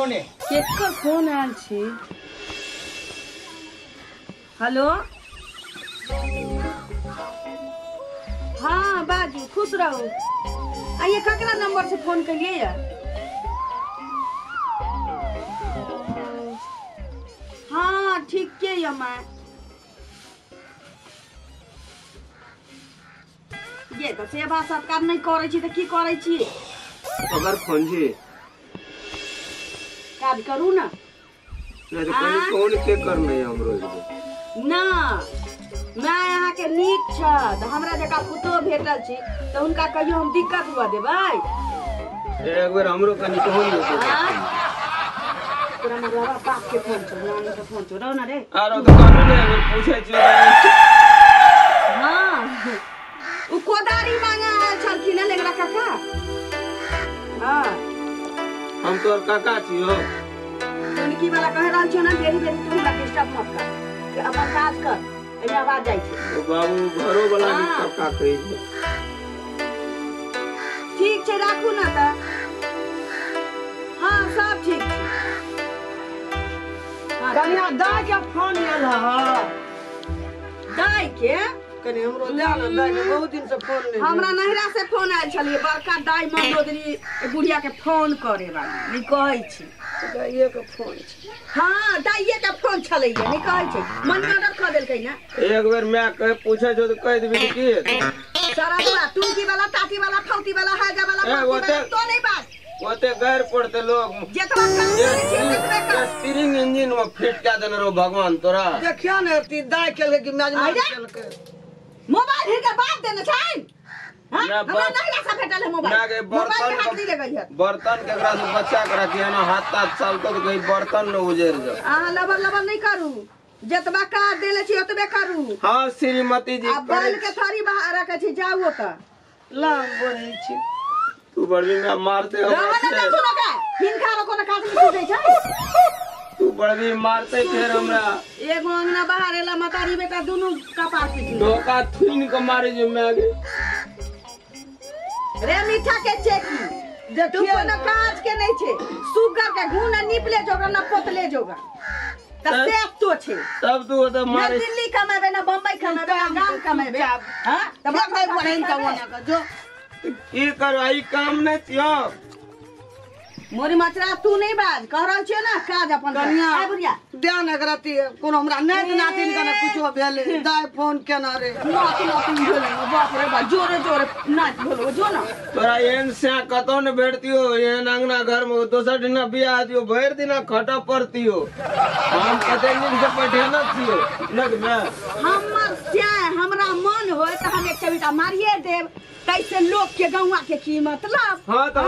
Phone है केकर phone oil छी। हेलो हाँ बाजू खुश रहो। आइए ककरा नंबर से फोन करिए या हाँ ठीक के या मैं ये तो सेवा सत्कार नहीं करे छी तो की करे छी। अगर फोन जी काज करू ना नहीं तो कहीं फोन के करना है हमरो ना मैं यहाँ के नीक छ तो हमरा जका पुतो भेटल छी तो उनका कहियो हम दिक्कत हुआ देबै। एक बार हमरो कनी तो होई तोरा मतलब बाप के फोन छ नानी के फोन छ रहो ना रे आरो तो कानून है अगर पूछे छी हां उ कोदारी मांगा छलखिन लेगरा काका। हां हम तोर काका छी हो उनकी वाला कह रहल छ ना बेरी बेरी तू हमरा डिस्टर्ब मत कर कि अपन काज कर एने आवाज जाय छै। ओ बाबू घरो वाला भी काका कहि छै ठीक छै राखू ना त हां सब ठीक छै। कन्या दाई के फोन आयल ह दाई के कने हमरो ले ना दाई के बहुत दिन से फोन नहीं हमरा नहिरा से फोन आयल छलिए बड़का दाई मंदोदरी बुढ़िया के फोन करे वाली नहीं कहै छी। दाइये के फोन छै हां दाइये के फोन छलैए नहीं कहै छै मन ऑर्डर क देलकै ना। एक बार मैं कह पूछे जो तो कह देबी की सारा बुआ टूकी वाला टाटी वाला फौती वाला हाजा वाला तो नहीं बात ओते गैर पड़ते लोग जेतवा काम करे छी ततबे कर स्टीयरिंग इंजन में फिट क्या देने रो भगवान तोरा देखियो ने ती दाई के कि मेजबान के मोबाइल हिनका बात देने छै। हां हमरा नहिरा से भेटल है मोबाइल मोबाइल के हाथ नहीं लगई है बर्तन के एकरा से बच्चा के रखी ना हाथ तात साल तो कहीं बर्तन न उजड़ जाओ। हां लबर लबर नहीं करू जतबा का देले छी ओतबे करू। हां श्रीमती जी अब बैल के थारी बाहर रखे छी जाऊ त लाम बोलै छी तू बड़वी में मारते हो रहने दे तू लगा हिनका रो कोना काज में दे छै तू बड़वी मारते फिर हमरा एगो अंगना बाहर एला मतारी बेटा दोनों कपार पिटी धोखा थुइन के मारे जो मैं आगे रे मीठा के चेकी तू कोनो काज के नहीं छे सुगर के घूना निपले जोगा ना पोतले जोगा त से तो छे तब तू तो मारे दिल्ली कमाबे ना बम्बई कमाबे ना गांव कमाबे हां तब भाई पढ़न त ओना का जो की करो आई काम नहीं थियो मोरी मचरा तू नहीं बाज कह रहल छियो ना काज अपन कन्या ए बुढ़िया ध्यान करती कोनो हमरा नहीं नातिन कने कुछो भेले दाई फोन केना रे नातिन भेले बाप रे बा जोरे जोरे नाच बोलो जो ना तोरा एन से कतो न बैठतियो एन अंगना घर में दोसर दिन बियाह दियो भर दिन खटा पड़तियो हम कते दिन से पठेना थियो नग में हमर से हमरा मन होय त हम एक कविता मारिए देब कैसे लोग के गौवा के की मतलब। हां तो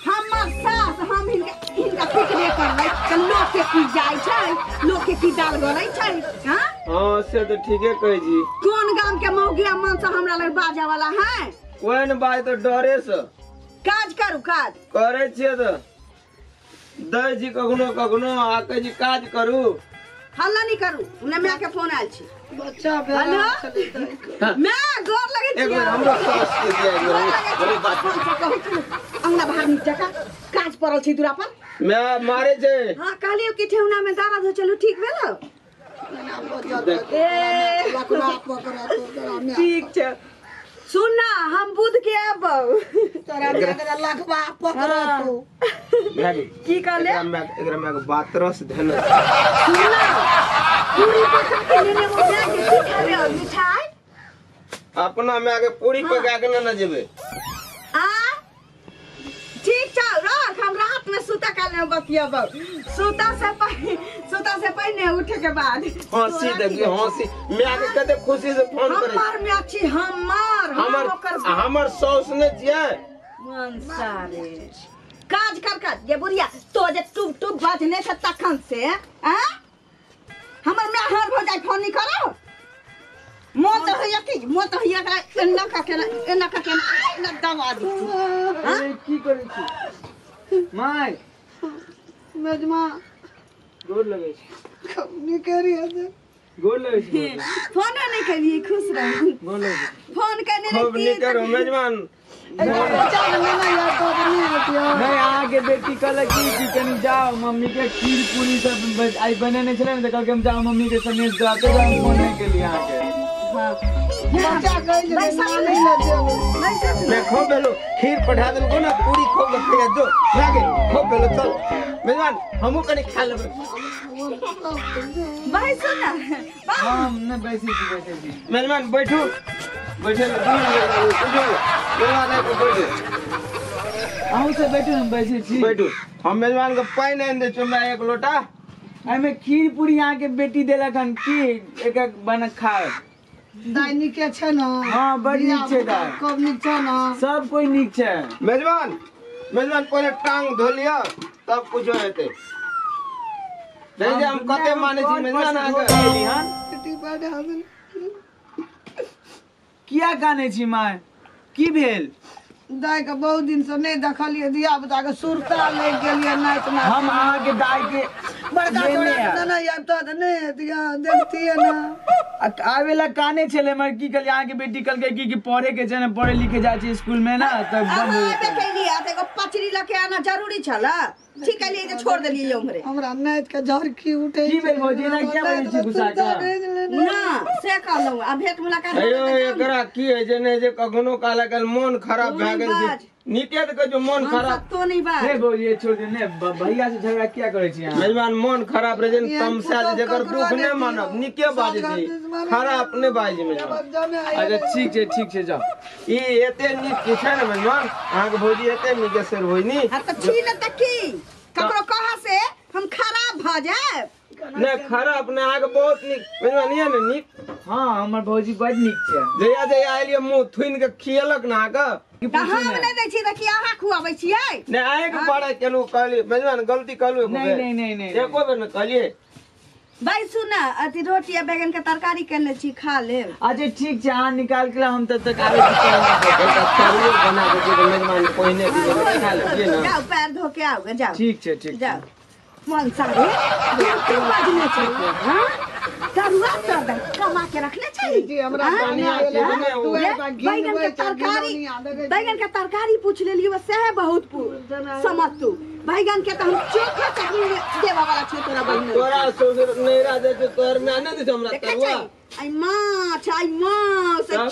हमर सास हम इनका पिटबे करबै त लोग के की जाय छै लोग के की डाल गलै छै। हां हां से तो ठीके कह जी कोन गांव के मौगिया मन से हमरा लग बाजा वाला है कोई न बात तो डरे से काज करू काज करे छिए तो दई जी कखनो कखनो आके जी काज करू हल्ला नहीं करू उन्हें मैं के फोन आयल छी बच्चा भेल छले मैं गोर लगे छी एक बार हमरो सास के दिया बड़ी बात अंगना बाहर नीचे का काज परल छी दूरा पर मैं मारे छे हां कहलियो कि ठेहुना में दर्द हो चलो ठीक भेलो ए लकड़ा पकड़ा तो ठीक छै सुनना हम बुध के आबो तोरा देरा लखबा पकड़ा तू की कहले एकरा में बात रस धन सुनना पूरी पका के लेने वो जाके की खाबे और मिठाई अपना में आगे पूरी पका के ना जेबे आ ठीक छ रख हम रात में सुता काल में बतियाब सुता से पहले उठे के बाद हंसी देखिए हंसी मैं आगे कते खुशी से फोन करे हमर में अच्छी हमर सौस ने छिए मन सारे काज कर ये बुढ़िया तो जे टुब बाजने से तखन से आ हमर में हर हो जाए फोन नहीं करो मोत होया की मोत होया का एना का ना दवा दी हां की करे छी माय मेजमा गोर लगे छी नहीं करी है गोर लगे छी फोन नहीं करिए खुश रहो गोर लगे फोन करने खूब नहीं करो मेजबान चल ना यार तो नहीं होती है नहीं अहाँ के बेटी कहलक कि कनी जाओ मम्मी के खीर पूरी सब आई बनेने छले न त कहलक हम जाओ मम्मी के संगे जाते जाओ बोलने के लिए अहाँ के बच्चा कह जे नहीं लगे देखो बेलो खीर पठा दे को ना पूरी खो लगे जो लागे खो बेलो चल मेहमान हमहु कनी खा लेबे भाई सुना हम न बैसे छी मेहमान बैठो बैठे मेहमान को बैठो अहूँ से बैठो हम बैसे छी बैठो हम मेहमान को पानी नहीं दे चुना एक लोटा एमे खीर पूरी अहाँ के बेटी देलक हन की एक एक बन खा दाई निके छै ना हाँ बड़ नीक छै दाई कब नीक छै ना सब कोई नीक छै मेजबान मेजबान पहले टांग धो लिया तब कुछ हेते नहीं जे हम कते माने छी मेजबान आगे बेटी बड़े हम किया काने छी माय की भेल दाई के बहुत दिन से नहीं देखलिए दिया बता के सुरता ले गेलिए नाच ना हम अहाँ के दाई के बड़का लेने छोड़ा आएब। ना यार तो नहीं दिया देखती है ना आवेला काने छले मर की कहलिए अहाँ के बेटी कहलकै कि पढ़े के छै ना पढ़े लिखे जाइ छै स्कूल में ना तब बंद हो अहाँ कहली आ तेको पचरी लके आना जरूरी छला ठीक है लिए छोड़ देली उमरे हमरा नाच के झरकी उठे की भेल भौजी ना क्या बनै छी गुस्सा का ना से कहलौ आ भेट मुलाकात अयो एकरा की है जे नहीं जे कखनो काला कल मन खराब भ गेल छै निकेत के जो मन खराब तो नहीं बात हे भौजी ये छोड़ दे ने भैया से झगड़ा क्या करे छी अहाँ मेजबान मन खराब रहे जन तमसा जेकर दुख नहीं मानब निके बाजे छी खराब नहीं बाजे मेजबान अच्छा ठीक छै जाओ ई एते नीक की छै ने मेजबान अहाँ के भौजी एते नीक सर होई नी आ त छीन त की ककरो कहा से हम खराब भ जाए नहीं खराब नहीं अहाँ के बहुत नीक मेजबान ये ने नीक हाँ हमर भौजी बड़ नीक छै जया जया आइलिए मुंह थुइन के खियलक ना का त हम नहीं दै छी त की अहाँ खुआबै छियै नहीं आए के बड़ा केलु कहली मेजबान गलती कहलु नहीं एको बेर न कहलिए भाई सुना अति रोटी आ बैगन के तरकारी केने छी खा ले अच्छा ठीक छै अहाँ निकाल के ला, हम तब तक आवे छी करियो बना के जे मेजबान पहिने के खा लीजिए ना जाओ पैर धो के आओ जाओ ठीक छै जाओ मन सारे तू बाजने चाहिए हां तरुआ तर दे कमा के रखले चाहिए जी हमरा हाँ? पानी आ हाँ? बैगन के तरकारी पूछ लेलियो बस है बहुत समझ तू बैगन के तो हम चोखा चटनी देवा वाला छी तोरा बहिन तोरा ससुर नहीं रह दे तो तोर में आने दे हमरा तरुआ आई माछ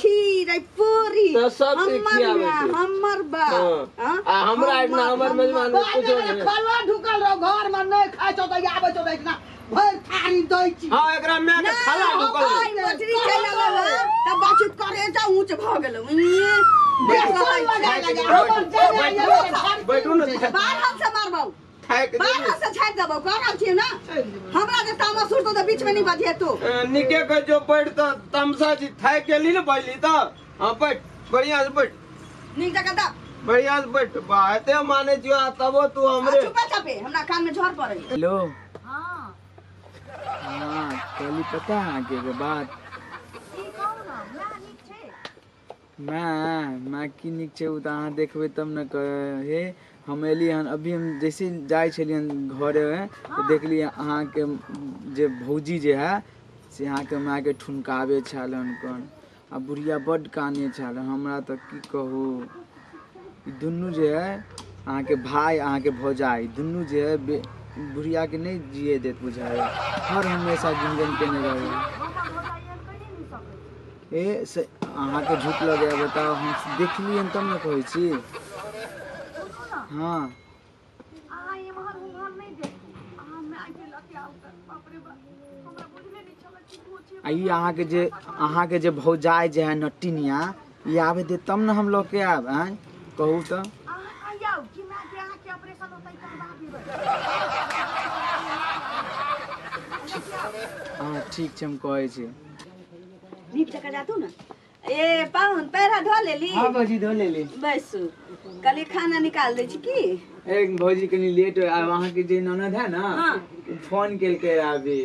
खीर आई पूरी तो सब खियावे छी हमर बा हां आ हमरा इतना हमर मेजबान कुछ नहीं खाला ढुकल रहो घर में नहीं खाइ छौ त आबै छौ देखना भर थारी दै छी हां एकरा में के खाला ढुकल आई मछली चल लगा तब बातचीत करे जा ऊंच भ गेल बैठू ना बाहर से मारबौ खाए के बाहर से छाड़ देबौ कहना छी ना हमरा जे तामस उड़तो त बीच में नहीं बजे तो निके के जो बैठ तो तमसा जी थाय गेली न बैली तो हां बैठ बढ़िया से बैठ नीक जगह दा बढ़िया से बैठ बाते माने जो तबो तू हमरे चुपे चुपे हमरा कान में झड़ पड़े हेलो हां हाँ कहली पता है आगे के बात ई कहू ना ना नीक छै मैं की नीक छै उ त अहाँ देखबै तब न हे हम एलियै हन अभी हम जैसे जाइ छलियन घरे तो देखलियै अहाँ के जे भौजी जे है से अहाँ के माय के ठुनकावे छलन कन आ बुढ़िया बड काने छल हमरा तो की कहू दुनू जे है अहाँ के भाई अहाँ के भौजाई दुनू जे है बुढ़िया के नहीं जिए देत बुझाए हर हमेशा गुनगुन केने रहे ए से अहाँ के झूठ लगे बताओ हम देखलियन तब न कहै छी हाँ आई अहाँ के जे भौजाई जे है नट्टिनिया ये आवे दे तब न हम लोग के आब हैं कहू तो हाँ ठीक छै हम कहै छी नीक जगह जातू ना ए पाहुन पैरा धो लेली हाँ भौजी धो लेली बस कल खाना निकाल दै छी की एक भौजी कनी लेट हो आब अहाँ के जे ननद है ना हाँ। फोन केल के आबे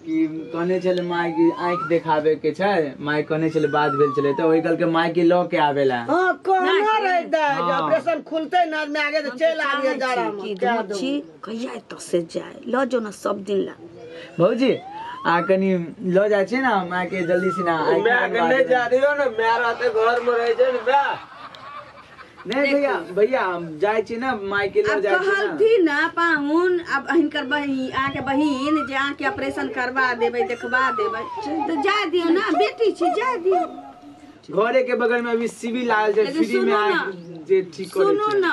कि कहने चले माय की आंख देखावे के छै माय कहने चले बात भेल चले तो ओई कल के माय के ल के आवेला हां कहना रह दे हाँ। ऑपरेशन खुलते ना में आगे तो चल आगे जाड़ा में क्या दो कहिया तो से जाए ल जो ना सब दिन ला भौजी आ कनी ल जाय छै ना माय के जल्दी से ना मैं के नहीं जा रही हो ना मैं रहते घर में रह जे बा नहीं भैया भैया हम जाए छी ना माई के लिए अब जाए छी कहल ना थी ना पाहुन अब हिनकर बहिन आके बहिन जे आके ऑपरेशन करवा देबै देखवा देबै तो जा दियो ना बेटी छी जा दियो घरे के बगल में अभी सिविल आयल जे लेकिन फ्री में सुनू आ ना, जे ठीक करे सुनू ना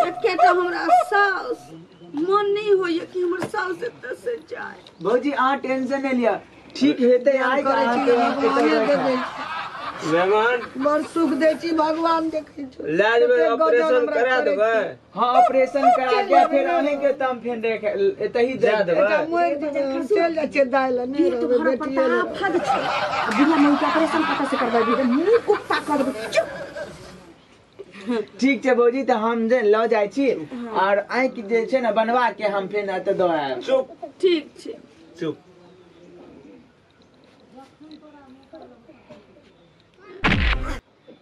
एकेटा हमरा साउस मन नहीं होइए कि हमर साउस एतऽ से जाए भौजी अहाँ टेंशन नहीं लिया ठीक हेते आइ करे छी भगवाने देखे मेहमान बड़ सुख दै छी भगवान देखे छौ ले जेबै ऑपरेशन करा देबै हाँ ऑपरेशन करा के फिर आने के तम फिर देख एतही दे देबै एकटा मोर चल जा छै दाइल नहीं पेट रहबे भर बेटी पता फद छै अब बिना मुंह के ऑपरेशन कतऽ से करबै मुंह कुत्ता कर देबै चुप ठीक छै भौजी तो हम जे ल जाय छी और आँखि जे छै ना बनवा के हम फिर एतऽ दऽ आयब चुप ठीक छै चुप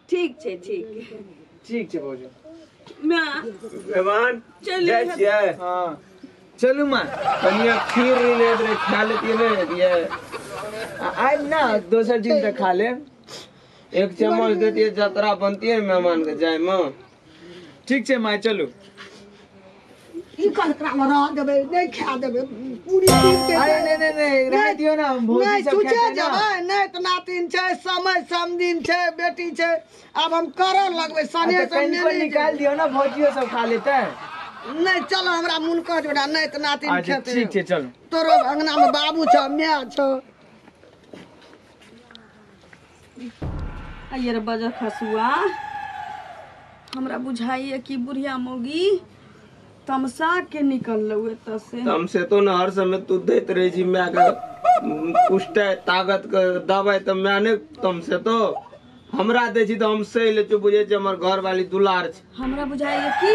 ठीक छै ठीक ठीक छै भौजी मैं मेहमान चलिए। जाइ छियै हाँ चलू माँ कनिया खीर नहीं ले रहे खा लेती नहीं लेती आज ना दोसर दिन तक खा ले एक चम्मच देती है जतरा बनती है मेहमान के जाय में ठीक छै माँ चलू ई कलकरा में रह देबे नहीं खा देबे पूरी दिन के अरे नहीं रह दियो ना हम भौजी नहीं सब तुझे खेते ना जबै नहीं तो नातिन छै समय समदिन छै बेटी छै अब हम करऽ लगबै सने अच्छा, कहीं को निकाल दियो ना भौजियो सब खा लेते नहीं चलो हमरा मुन कह जोड़ा नहीं तो नातिन अच्छा खेते ठीक छै चलो तोरो अंगना में बाबू छ माय छ अयर बजा खसुआ हमरा बुझाइए कि बुढ़िया मोगी तमसा के निकल एतऽ से हमसे तो न हर समय तू देत रही जी मैं के पुष्टे ताकत के दवाई तो मैं ने तुमसे तो हमरा दे छी तो हम सही ले चु बुझे छी हमर घर वाली दुलार छै हमरा बुझाइए कि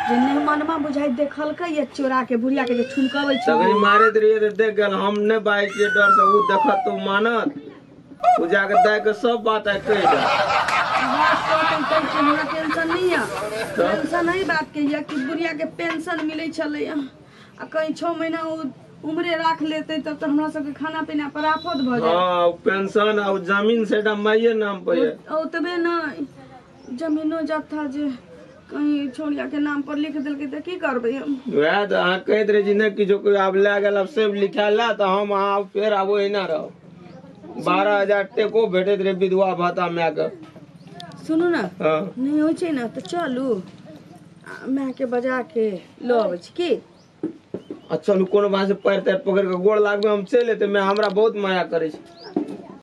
जे नेहमनमा बुझाइ देखलकै ये चोरा के बुढ़िया के जे ठुमकाबै छै तगनी मारे रहिए रे देख गेल हम ने बाई के डर से ऊ देखत तो मानत ऊ जाके दे के सब बात है कह दे बात कहतै कि हमरा टेंशन नहीं है टेंशन है बात के ये कि बुढ़िया के पेंशन मिलै छलै आ कहीं 6 महीना उ उम्रे राख लेते तब तो हमरा सबके खाना पीना पर आफत भ जाए हां पेंशन और जमीन से माये नाम पे है ओतबे नहीं जमीनो जत्था जे कहीं छोड़िया के नाम पर लिख देलकै त की करबै हम वह तो अहाँ कहते रहे जी ने कि जो कोई अब ले गेल अब सब लिखा ला तो हम अहाँ फिर अब वही ना रहो 12,000 टेको भेटैत रहे विधवा भाता माय के सुनू ना हाँ नहीं होइ छै ना तो चलू माय के बजा के ल आबै छी की चलू कोनो बात से पैर तैर पकड़ के गोड़ लागबे हम चल एते मैं हमरा बहुत माया करे छी